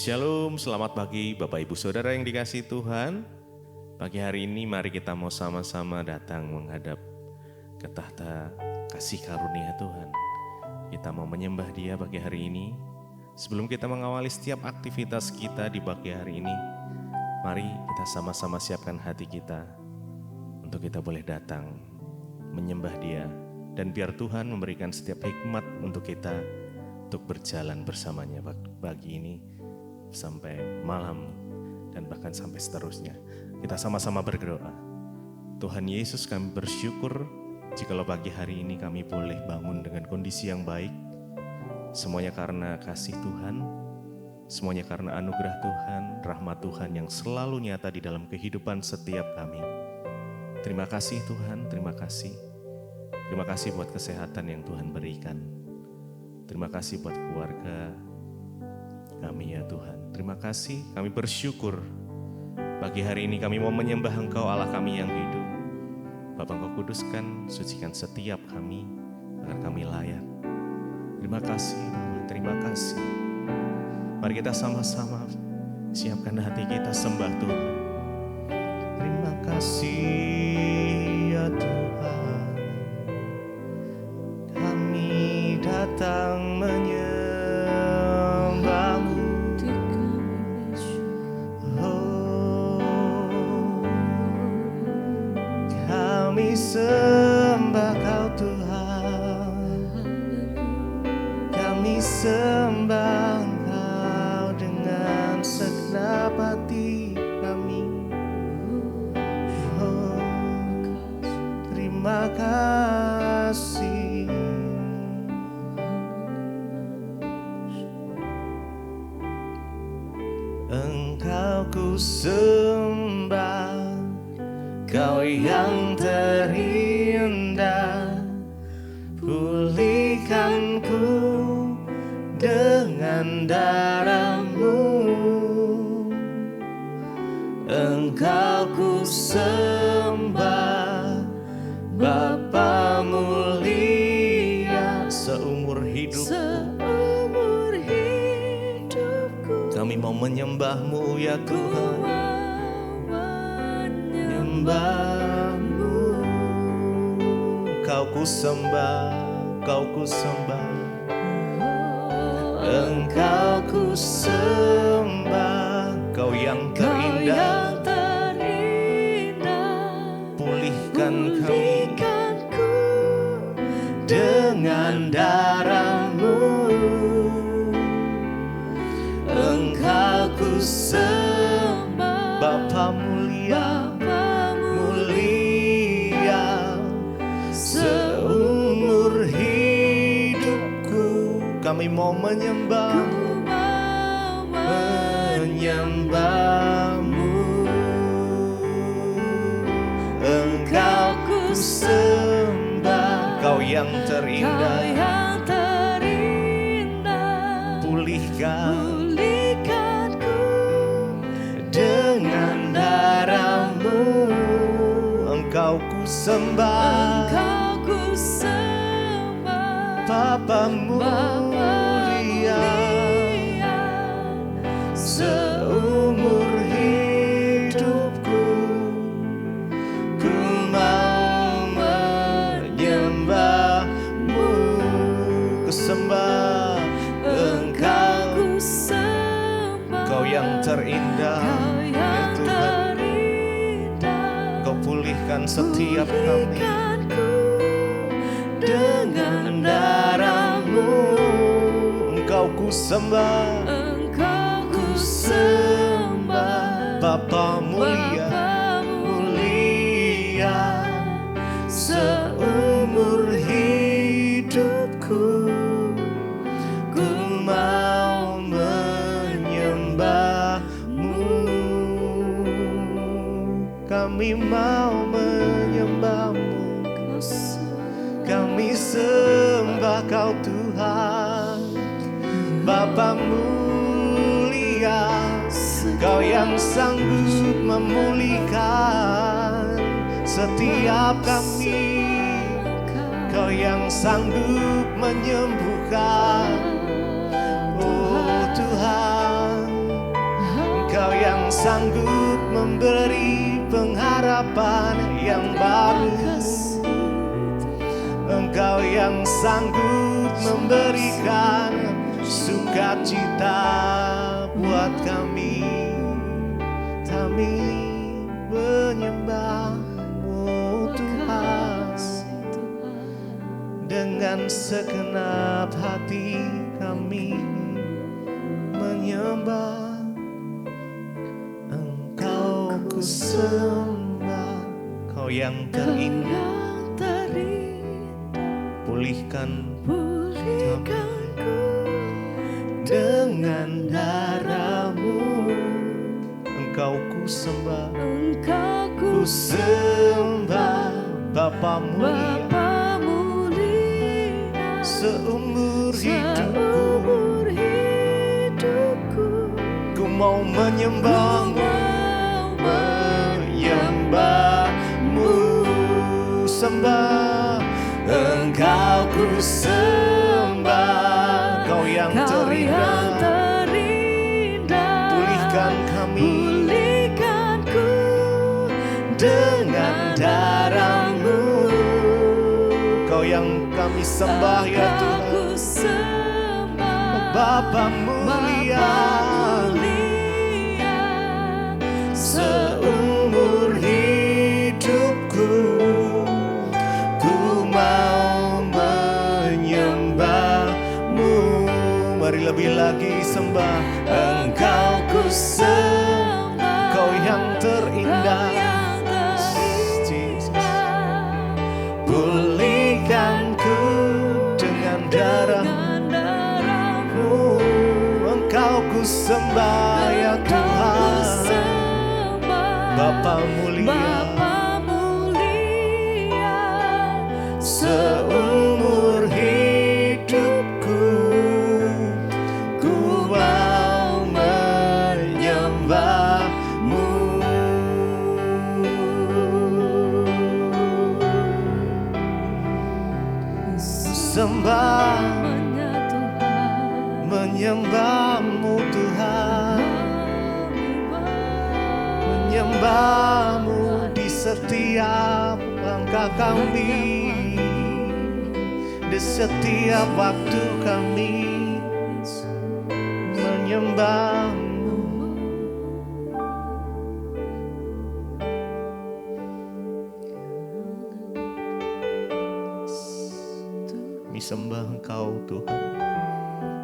Shalom, selamat pagi Bapak Ibu Saudara yang dikasihi Tuhan. Pagi hari ini mari kita mau sama-sama datang menghadap ke tahta kasih karunia Tuhan. Kita mau menyembah Dia pagi hari ini. Sebelum kita mengawali setiap aktivitas kita di pagi hari ini, mari kita sama-sama siapkan hati kita untuk kita boleh datang menyembah Dia. Dan biar Tuhan memberikan setiap hikmat untuk kita untuk berjalan bersamanya pagi ini sampai malam dan bahkan sampai seterusnya. Kita sama-sama berdoa. Tuhan Yesus, kami bersyukur jikalau pagi hari ini kami boleh bangun dengan kondisi yang baik. Semuanya karena kasih Tuhan, semuanya karena anugerah Tuhan, rahmat Tuhan yang selalu nyata di dalam kehidupan setiap kami. Terima kasih Tuhan, terima kasih. Terima kasih buat kesehatan yang Tuhan berikan. Terima kasih buat keluarga kami ya Tuhan. Terima kasih, kami bersyukur. Pagi hari ini kami mau menyembah Engkau Allah kami yang hidup. Bapa, Engkau kuduskan, sucikan setiap kami agar kami layak. Terima kasih Tuhan, terima kasih. Mari kita sama-sama siapkan hati kita sembah Tuhan. Terima kasih ya Tuhan. Kami datang menyembah. Sembah Kau Tuhan, kami sembah Kau dengan segenap hati kami. Oh, terima kasih. Engkau ku sembah, Kau yang terindah, pulihkanku dengan darah-Mu. Engkau ku sembah, Bapa mulia, seumur hidupku kami mau menyembah-Mu ya Tuhan. Menyembah-Mu, Kau ku sembah, Kau ku sembah. Engkau ku sembah, Kau yang terindah, pulihkan kami dengan darah-Mu. Engkau ku sembah, Bapa mulia, seumur hidupku kami mau menyembah-Mu. Engkau ku sembah, Kau yang terindah, pulihkanku dengan darah-Mu. Engkau ku sembah, Bapa mulia, seumur hidupku ku mau menyembah-Mu. Ku sembah Engkau, Kau yang terindah ya Tuhan. Kau pulihkan setiap kami dengan darah-Mu. Engkau ku sembah, Bapa mulia, seumur hidupku ku mau menyembah-Mu. Kami mau menyembah-Mu, kami sembah Kau Tuhan. Bapa mulia, Kau yang sanggup memulihkan setiap kami. Kau yang sanggup menyembuhkan. Oh Tuhan, sanggup memberi pengharapan yang baru. Engkau yang sanggup memberikan sukacita buat kami. Kami menyembah-Mu Tuhan, dengan segenap hati kami menyembah. Engkau ku sembah, Kau yang terindah. Pulihkanku dengan darah-Mu. Engkau ku sembah, ku sembah Bapa mulia. Seumur hidupku ku mau menyembah-Mu, sembah. Engkau ku sembah, Kau yang terindah. Pulihkan kami, dengan darah-Mu. Kau yang kami sembah ya Tuhan. Bapa mulia, seumur hidupku ku mau menyembah-Mu. Mari lebih lagi sembah. Engkau ku sembah, Kau yang terindah. Pulihkanku dengan darah-Mu. Engkau ku sembah ya Tuhan. Bapa mulia, seumur hidupku ku mau menyembah-Mu. Sembah, menyembah-Mu Tuhan. Menyembah-Mu di setiap langkah kami, di setiap waktu kami menyembah-Mu. Kami sembah Engkau Tuhan,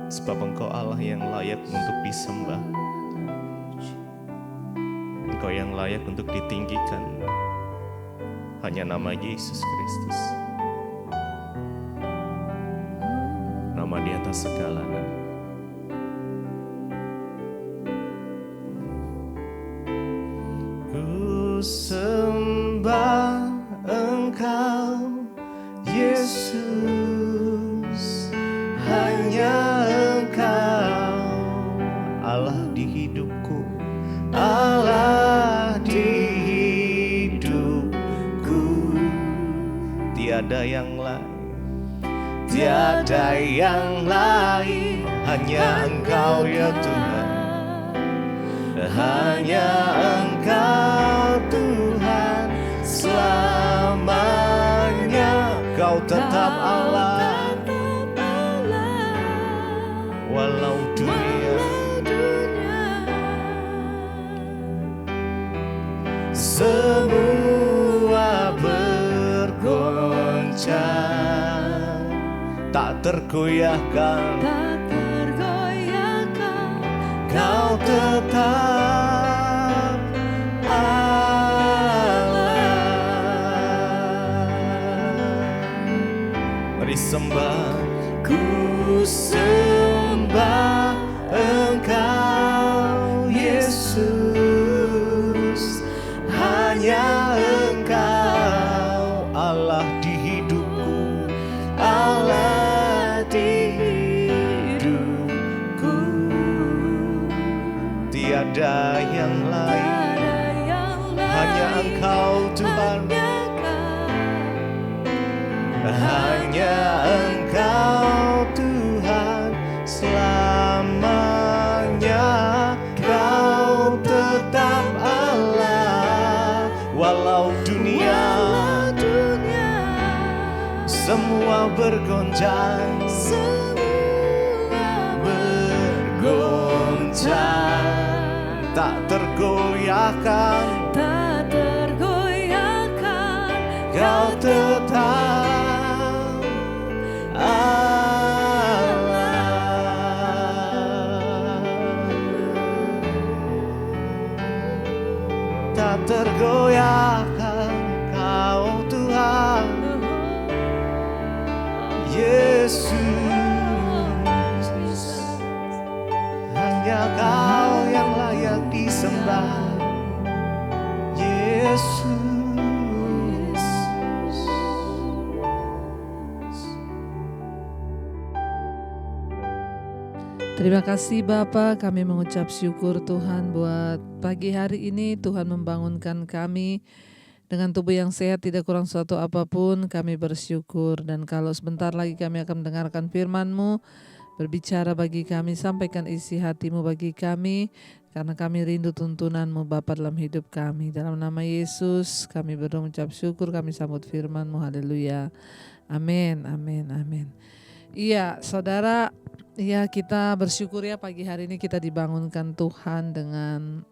sebab Engkau Allah yang layak untuk disembah. Engkau yang layak untuk ditinggikan. Hanya nama Yesus Kristus, nama di atas segala nama. Ku sembah Engkau Yesus, hanya Engkau Allah di hidupku, Allah di hidupku. Tiada yang lain, tiada yang lain, hanya Engkau ya Tuhan. Hanya Engkau Tuhan, selamanya Kau tetap Allah. Walau dunia semua bergoncang, tak tergoyahkan, Kau tetap Allah. Mari sembah. Ku sembah Engkau Yesus, hanya Engkau Allah di hidupku, Allah di hidupku. Tiada yang lain, hanya Engkau Tuhan. Hanya Engkau Tuhan, selamanya Kau tetap walau dunia semua bergoncang, tak tergoyahkan, kau tetap Allah. Tak tergoyahkan, kau Tuhan Yesus. Hanya kau yang layak disembah, Yesus. Terima kasih Bapa, kami mengucap syukur Tuhan buat pagi hari ini. Tuhan membangunkan kami dengan tubuh yang sehat, tidak kurang suatu apapun. Kami bersyukur, dan kalau sebentar lagi kami akan mendengarkan firman-Mu, berbicara bagi kami, sampaikan isi hati-Mu bagi kami, karena kami rindu tuntunan-Mu Bapa dalam hidup kami. Dalam nama Yesus kami berdoa mengucap syukur, kami sambut firman-Mu. Haleluya. Amin, amin, amin. Iya saudara, ya kita bersyukur ya pagi hari ini kita dibangunkan Tuhan dengan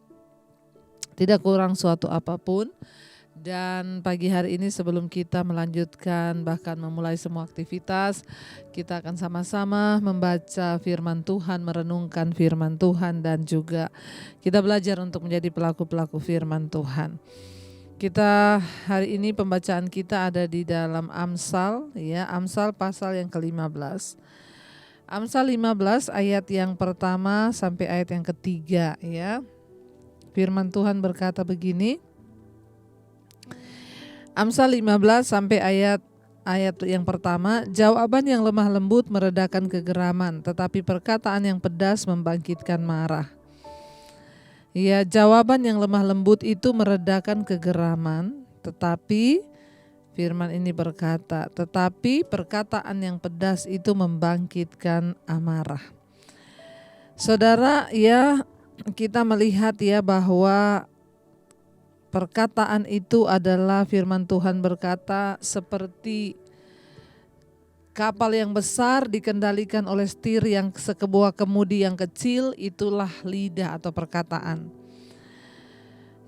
tidak kurang suatu apapun. Dan pagi hari ini sebelum kita melanjutkan bahkan memulai semua aktivitas, kita akan sama-sama membaca firman Tuhan, merenungkan firman Tuhan, dan juga kita belajar untuk menjadi pelaku-pelaku firman Tuhan. Kita hari ini pembacaan kita ada di dalam Amsal, ya, Amsal pasal yang ke-15. Amsal 15 ayat yang pertama sampai ayat yang ketiga, ya. Firman Tuhan berkata begini. Amsal 15 sampai ayat yang pertama, jawaban yang lemah lembut meredakan kegeraman, tetapi perkataan yang pedas membangkitkan marah. Ya, jawaban yang lemah lembut itu meredakan kegeraman, tetapi firman ini berkata, tetapi perkataan yang pedas itu membangkitkan amarah. Saudara, ya, kita melihat ya bahwa perkataan itu adalah firman Tuhan berkata seperti kapal yang besar dikendalikan oleh setir yang sebuah kemudi yang kecil, itulah lidah atau perkataan.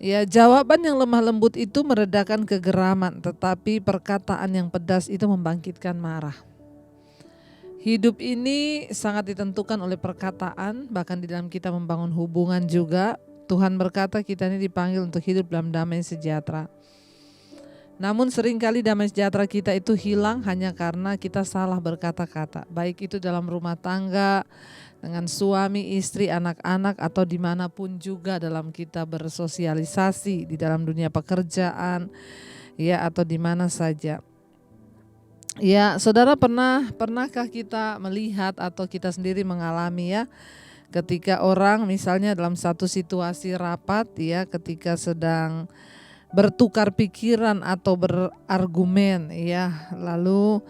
Ya, jawaban yang lemah lembut itu meredakan kegeraman, tetapi perkataan yang pedas itu membangkitkan marah. Hidup ini sangat ditentukan oleh perkataan, bahkan di dalam kita membangun hubungan juga. Tuhan berkata kita ini dipanggil untuk hidup dalam damai sejahtera. Namun seringkali damai sejahtera kita itu hilang hanya karena kita salah berkata-kata. Baik itu dalam rumah tangga, dengan suami, istri, anak-anak, atau dimanapun juga dalam kita bersosialisasi, di dalam dunia pekerjaan, ya, atau di mana saja. Ya, saudara, pernahkah kita melihat atau kita sendiri mengalami ya, ketika orang misalnya dalam satu situasi rapat ya, ketika sedang bertukar pikiran atau berargumen ya, lalu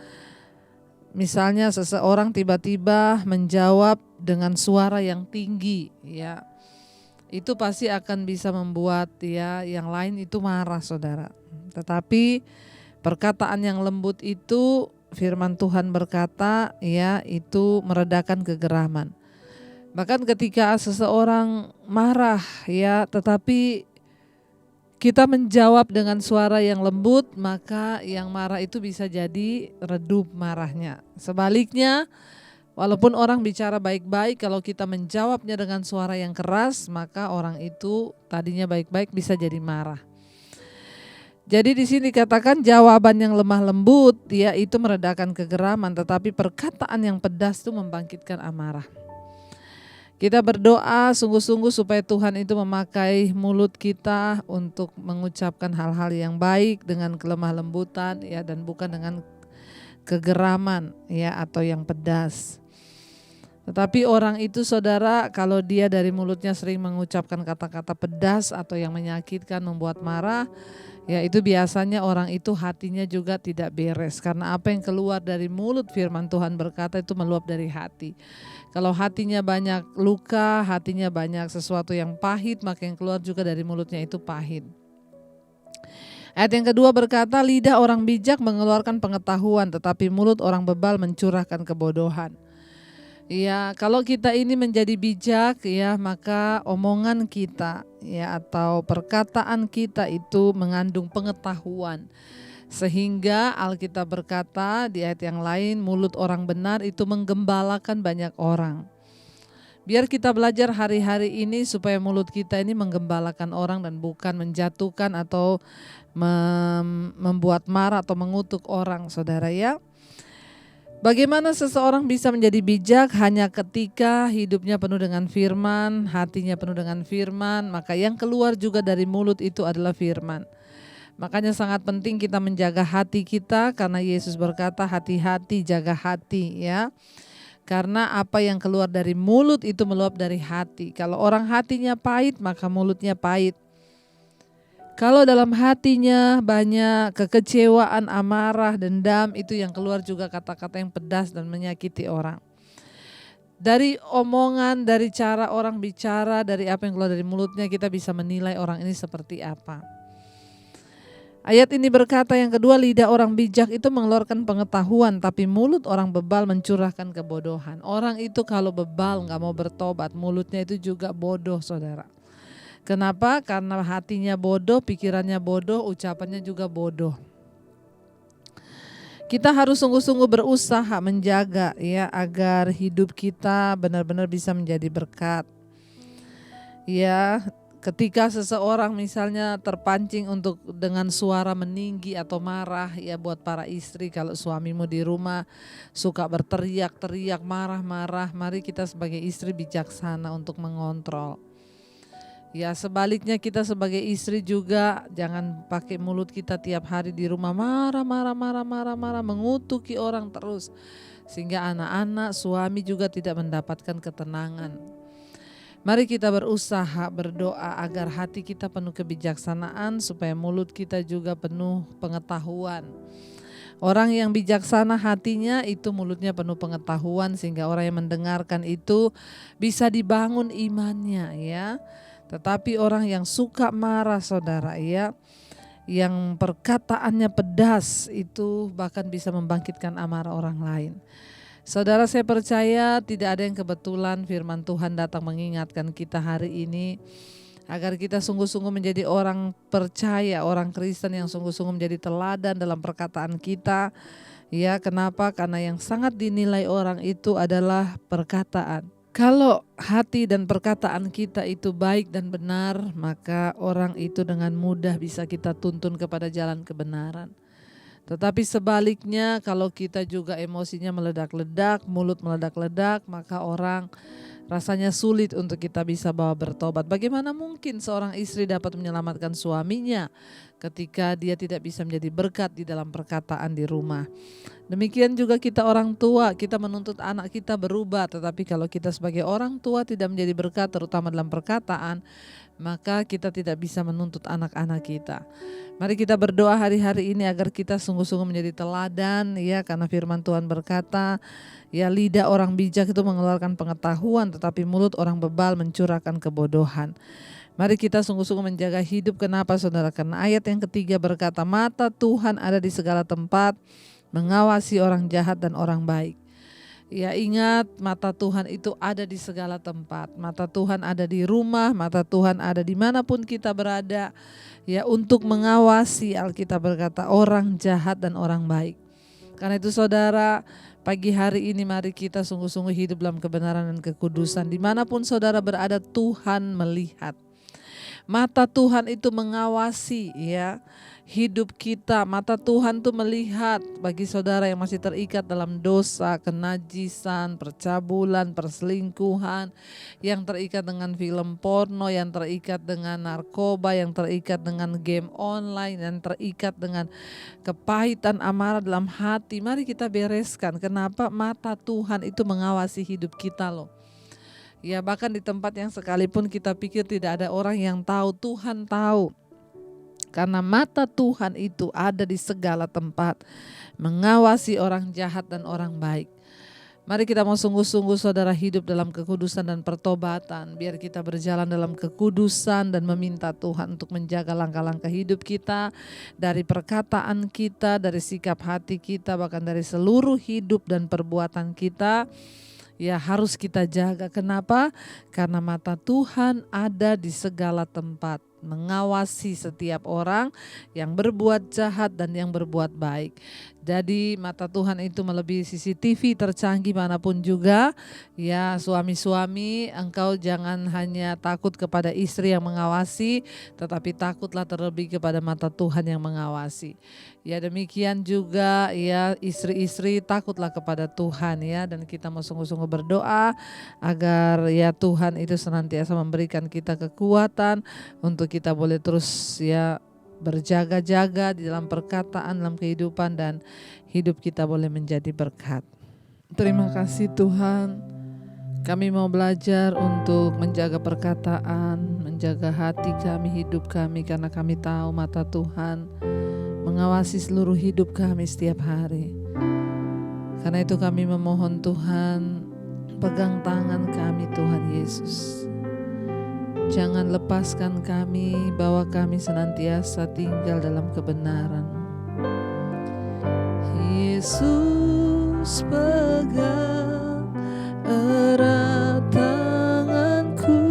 misalnya seseorang tiba-tiba menjawab dengan suara yang tinggi ya, itu pasti akan bisa membuat ya yang lain itu marah, saudara. Tetapi perkataan yang lembut itu, firman Tuhan berkata ya, itu meredakan kegeraman. Bahkan ketika seseorang marah ya, tetapi kita menjawab dengan suara yang lembut, maka yang marah itu bisa jadi redup marahnya. Sebaliknya, walaupun orang bicara baik-baik, kalau kita menjawabnya dengan suara yang keras, maka orang itu tadinya baik-baik bisa jadi marah. Jadi di sini dikatakan jawaban yang lemah lembut ya itu meredakan kegeraman, tetapi perkataan yang pedas itu membangkitkan amarah. Kita berdoa sungguh-sungguh supaya Tuhan itu memakai mulut kita untuk mengucapkan hal-hal yang baik dengan kelemah lembutan ya, dan bukan dengan kegeraman ya atau yang pedas. Tetapi orang itu, saudara, kalau dia dari mulutnya sering mengucapkan kata-kata pedas atau yang menyakitkan, membuat marah, ya itu biasanya orang itu hatinya juga tidak beres. Karena apa yang keluar dari mulut, firman Tuhan berkata itu meluap dari hati. Kalau hatinya banyak luka, hatinya banyak sesuatu yang pahit, maka yang keluar juga dari mulutnya itu pahit. Ayat yang kedua berkata, lidah orang bijak mengeluarkan pengetahuan, tetapi mulut orang bebal mencurahkan kebodohan. Ya, kalau kita ini menjadi bijak ya, maka omongan kita ya atau perkataan kita itu mengandung pengetahuan. Sehingga Alkitab berkata di ayat yang lain, mulut orang benar itu menggembalakan banyak orang. Biar kita belajar hari-hari ini supaya mulut kita ini menggembalakan orang dan bukan menjatuhkan atau membuat marah atau mengutuk orang, saudara ya. Bagaimana seseorang bisa menjadi bijak? Hanya ketika hidupnya penuh dengan firman, hatinya penuh dengan firman, maka yang keluar juga dari mulut itu adalah firman. Makanya sangat penting kita menjaga hati kita, karena Yesus berkata hati-hati, jaga hati ya. Karena apa yang keluar dari mulut itu meluap dari hati. Kalau orang hatinya pahit, maka mulutnya pahit. Kalau dalam hatinya banyak kekecewaan, amarah, dendam, itu yang keluar juga kata-kata yang pedas dan menyakiti orang. Dari omongan, dari cara orang bicara, dari apa yang keluar dari mulutnya, kita bisa menilai orang ini seperti apa. Ayat ini berkata yang kedua, lidah orang bijak itu mengeluarkan pengetahuan, tapi mulut orang bebal mencurahkan kebodohan. Orang itu kalau bebal gak mau bertobat, mulutnya itu juga bodoh, saudara. Kenapa? Karena hatinya bodoh, pikirannya bodoh, ucapannya juga bodoh. Kita harus sungguh-sungguh berusaha menjaga ya agar hidup kita benar-benar bisa menjadi berkat. Ya, ketika seseorang misalnya terpancing untuk dengan suara meninggi atau marah, ya buat para istri, kalau suamimu di rumah suka berteriak-teriak, marah-marah, mari kita sebagai istri bijaksana untuk mengontrol. Ya sebaliknya kita sebagai istri juga jangan pakai mulut kita tiap hari di rumah marah, mengutuki orang terus. Sehingga anak-anak, suami juga tidak mendapatkan ketenangan. Mari kita berusaha berdoa agar hati kita penuh kebijaksanaan, supaya mulut kita juga penuh pengetahuan. Orang yang bijaksana hatinya itu mulutnya penuh pengetahuan, sehingga orang yang mendengarkan itu bisa dibangun imannya ya. Tetapi orang yang suka marah, saudara ya, yang perkataannya pedas, itu bahkan bisa membangkitkan amarah orang lain. Saudara, saya percaya tidak ada yang kebetulan. Firman Tuhan datang mengingatkan kita hari ini agar kita sungguh-sungguh menjadi orang percaya, orang Kristen yang sungguh-sungguh menjadi teladan dalam perkataan kita. Ya, kenapa? Karena yang sangat dinilai orang itu adalah perkataan. Kalau hati dan perkataan kita itu baik dan benar, maka orang itu dengan mudah bisa kita tuntun kepada jalan kebenaran. Tetapi sebaliknya, kalau kita juga emosinya meledak-ledak, mulut meledak-ledak, maka orang rasanya sulit untuk kita bisa bawa bertobat. Bagaimana mungkin seorang istri dapat menyelamatkan suaminya ketika dia tidak bisa menjadi berkat di dalam perkataan di rumah? Demikian juga kita orang tua, kita menuntut anak kita berubah, tetapi kalau kita sebagai orang tua tidak menjadi berkat terutama dalam perkataan, maka kita tidak bisa menuntut anak-anak kita. Mari kita berdoa hari-hari ini agar kita sungguh-sungguh menjadi teladan ya, karena firman Tuhan berkata, ya lidah orang bijak itu mengeluarkan pengetahuan, tetapi mulut orang bebal mencurahkan kebodohan. Mari kita sungguh-sungguh menjaga hidup. Kenapa, saudara? Karena ayat yang ketiga berkata, mata Tuhan ada di segala tempat, mengawasi orang jahat dan orang baik. Ya ingat, mata Tuhan itu ada di segala tempat. Mata Tuhan ada di rumah, mata Tuhan ada dimanapun kita berada. Ya untuk mengawasi, Alkitab berkata, orang jahat dan orang baik. Karena itu saudara, pagi hari ini mari kita sungguh-sungguh hidup dalam kebenaran dan kekudusan. Dimanapun saudara berada, Tuhan melihat. Mata Tuhan itu mengawasi ya hidup kita. Mata Tuhan tuh melihat bagi saudara yang masih terikat dalam dosa, kenajisan, percabulan, perselingkuhan, yang terikat dengan film porno, yang terikat dengan narkoba, yang terikat dengan game online, yang terikat dengan kepahitan, amarah dalam hati. Mari kita bereskan. Kenapa? Mata Tuhan itu mengawasi hidup kita loh. Ya bahkan di tempat yang sekalipun kita pikir tidak ada orang yang tahu, Tuhan tahu. Karena mata Tuhan itu ada di segala tempat, mengawasi orang jahat dan orang baik. Mari kita mau sungguh-sungguh saudara hidup dalam kekudusan dan pertobatan. Biar kita berjalan dalam kekudusan dan meminta Tuhan untuk menjaga langkah-langkah hidup kita. Dari perkataan kita, dari sikap hati kita, bahkan dari seluruh hidup dan perbuatan kita. Ya harus kita jaga. Kenapa? Karena mata Tuhan ada di segala tempat, mengawasi setiap orang yang berbuat jahat dan yang berbuat baik. Jadi mata Tuhan itu melebihi CCTV tercanggih manapun juga. Ya suami-suami, engkau jangan hanya takut kepada istri yang mengawasi, tetapi takutlah terlebih kepada mata Tuhan yang mengawasi. Ya demikian juga ya istri-istri takutlah kepada Tuhan ya, dan kita mau sungguh-sungguh berdoa agar ya Tuhan itu senantiasa memberikan kita kekuatan untuk kita boleh terus ya berjaga-jaga di dalam perkataan, dalam kehidupan, dan hidup kita boleh menjadi berkat. Terima kasih Tuhan. Kami mau belajar untuk menjaga perkataan, menjaga hati kami, hidup kami, karena kami tahu mata Tuhan mengawasi seluruh hidup kami setiap hari. Karena itu kami memohon Tuhan, pegang tangan kami Tuhan Yesus. Jangan lepaskan kami, bawa kami senantiasa tinggal dalam kebenaran. Yesus pegang erat tanganku,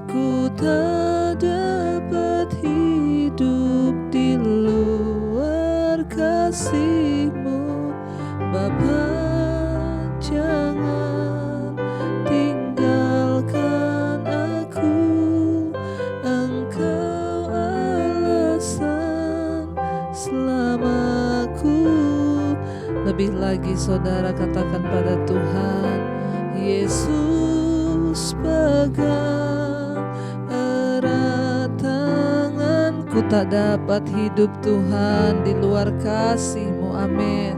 ku tak dapat hidup di luar kasih-Mu, Bapa. Jangan tinggalkan aku, Engkau alasan selamaku. Lebih lagi saudara katakan pada Tuhan, Yesus pegang erat tanganku, tak dapat hidup Tuhan di luar kasih-Mu, amin.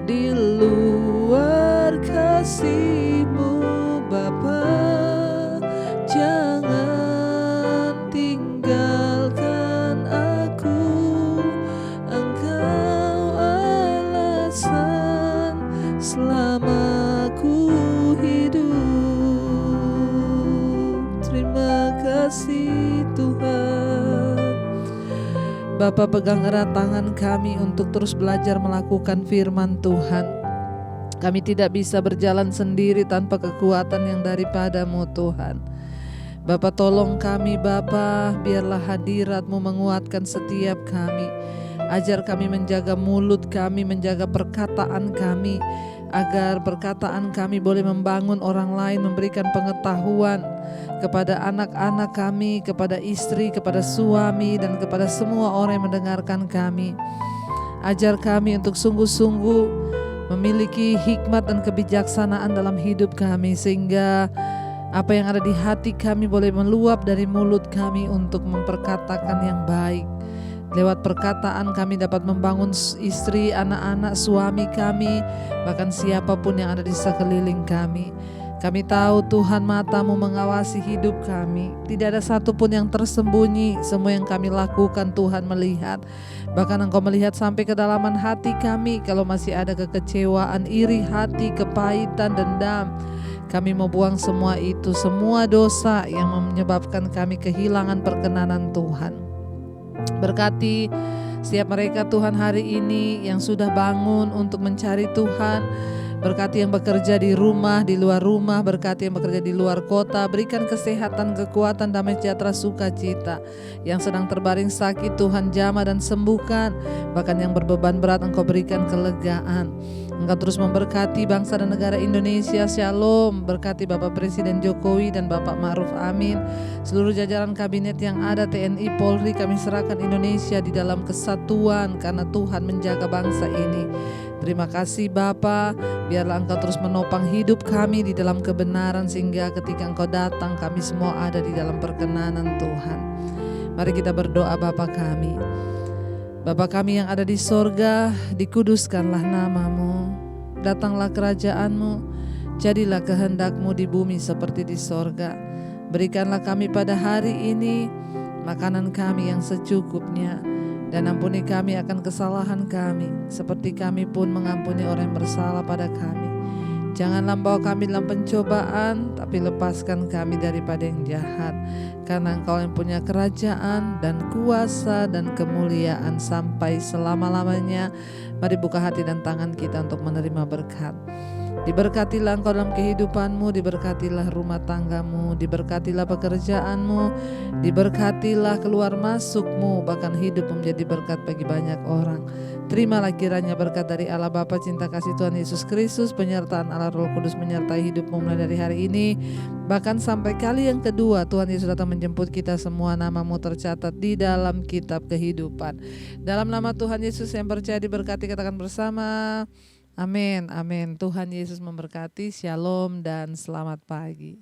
Di luar kasih-Mu Bapa, jangan tinggalkan aku, Engkau alasan selamaku hidup. Terima kasih Tuhan. Bapa, pegang erat tangan kami untuk terus belajar melakukan firman Tuhan. Kami tidak bisa berjalan sendiri tanpa kekuatan yang daripada-Mu Tuhan. Bapa, tolong kami Bapa, biarlah hadirat-Mu menguatkan setiap kami. Ajar kami menjaga mulut kami, menjaga perkataan kami, agar perkataan kami boleh membangun orang lain, memberikan pengetahuan kepada anak-anak kami, kepada istri, kepada suami, dan kepada semua orang yang mendengarkan kami. Ajar kami untuk sungguh-sungguh memiliki hikmat dan kebijaksanaan dalam hidup kami, sehingga apa yang ada di hati kami boleh meluap dari mulut kami untuk memperkatakan yang baik. Lewat perkataan kami dapat membangun istri, anak-anak, suami kami, bahkan siapapun yang ada di sekeliling kami. Kami tahu Tuhan mata-Mu mengawasi hidup kami. Tidak ada satupun yang tersembunyi. Semua yang kami lakukan Tuhan melihat. Bahkan Engkau melihat sampai kedalaman hati kami. Kalau masih ada kekecewaan, iri hati, kepahitan, dendam, kami mau buang semua itu. Semua dosa yang menyebabkan kami kehilangan perkenanan Tuhan. Berkati setiap mereka Tuhan hari ini yang sudah bangun untuk mencari Tuhan. Berkati yang bekerja di rumah, di luar rumah, berkati yang bekerja di luar kota. Berikan kesehatan, kekuatan, damai sejahtera, sukacita. Yang sedang terbaring sakit Tuhan jamah dan sembuhkan. Bahkan yang berbeban berat Engkau berikan kelegaan. Engkau terus memberkati bangsa dan negara Indonesia. Shalom. Berkati Bapak Presiden Jokowi dan Bapak Ma'ruf Amin. Seluruh jajaran kabinet yang ada, TNI, Polri, kami serahkan Indonesia di dalam kesatuan karena Tuhan menjaga bangsa ini. Terima kasih Bapa, biarlah Engkau terus menopang hidup kami di dalam kebenaran, sehingga ketika Engkau datang kami semua ada di dalam perkenanan Tuhan. Mari kita berdoa. Bapa kami, Bapa kami yang ada di sorga, dikuduskanlah nama-Mu, datanglah kerajaan-Mu, jadilah kehendak-Mu di bumi seperti di sorga. Berikanlah kami pada hari ini makanan kami yang secukupnya, dan ampuni kami akan kesalahan kami, seperti kami pun mengampuni orang yang bersalah pada kami. Janganlah bawa kami dalam pencobaan, tapi lepaskan kami daripada yang jahat. Karena Engkau yang punya kerajaan dan kuasa dan kemuliaan sampai selama-lamanya. Mari buka hati dan tangan kita untuk menerima berkat. Diberkatilah engkau dalam kehidupanmu, diberkatilah rumah tanggamu, diberkatilah pekerjaanmu, diberkatilah keluar masukmu, bahkan hidup menjadi berkat bagi banyak orang. Terimalah kiranya berkat dari Allah Bapa, cinta kasih Tuhan Yesus Kristus, penyertaan Allah Roh Kudus menyertai hidupmu mulai dari hari ini, bahkan sampai kali yang kedua Tuhan Yesus datang menjemput kita semua, namamu tercatat di dalam kitab kehidupan. Dalam nama Tuhan Yesus yang percaya diberkati, katakan bersama, amin, amin. Tuhan Yesus memberkati, shalom dan selamat pagi.